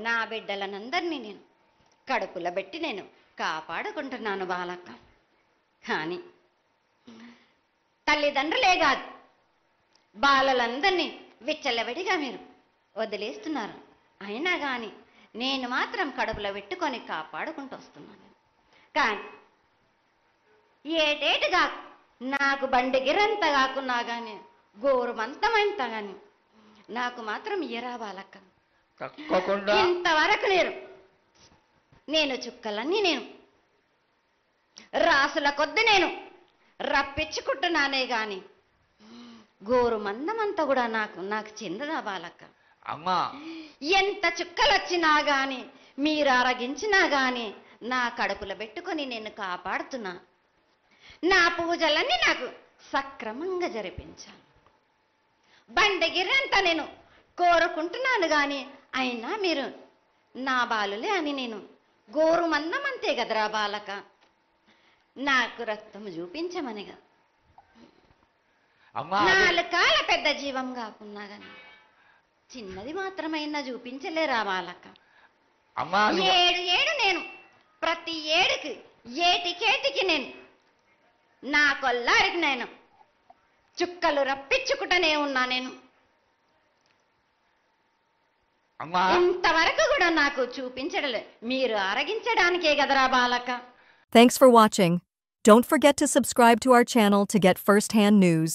నా బిడ్డలనందరినీ నేను కడుపులో పెట్టి నేను కాపాడుకుంటున్నాను బాలక్క. కానీ తల్లిదండ్రులే కాదు, బాలలందరినీ విచ్చలవిడిగా మీరు వదిలేస్తున్నారు. అయినా కానీ నేను మాత్రం కడుపులో పెట్టుకొని కాపాడుకుంటూ వస్తున్నాను. కానీ ఏటేటుగా నాకు బండి గిరంత కాకున్నా కానీ గోరుమంతమంత కానీ నాకు మాత్రం ఇయ్యరా బాలక్క. తప్పకుండా ఇంతవరకు నేను చుక్కలన్నీ నేను రాసుల కొద్ది నేను రప్పించుకుంటున్నానే గాని గోరు మందమంతా కూడా నాకు చెందదా బాలక్క. అమ్మా, ఎంత చుక్కలు వచ్చినా గాని మీరు అరగించినా గాని నా కడుపులో పెట్టుకొని నేను కాపాడుతున్నా. నా పూజలన్నీ నాకు సక్రమంగా జరిపించాను. బండగిరంతా నేను కోరుకుంటున్నాను గాని అయినా మీరు నా బాలులే అని నేను గోరు మందమంతే కదరా బాలక. నాకు రక్తము చూపించమనిగా అమ్మా, 4 కాళ్ళ పెద్ద జీవం కాకున్నా గాని చిన్నది మాత్రమైనా చూపించలేరా బాలక. అమ్మా, ఏడు నేను ప్రతి ఏడుకి ఏటికేటికి నేను నా కొల్లారికి నేను చుక్కలు రప్పించుకుంటూనే ఉన్నా. నేను అమ్మా, ఇంతవరకు కూడా నాకు చూపించడలే, మీరు అరగించడానికే కదరా బాలక. Thanks for watching. Don't forget to subscribe to our channel to get first-hand news.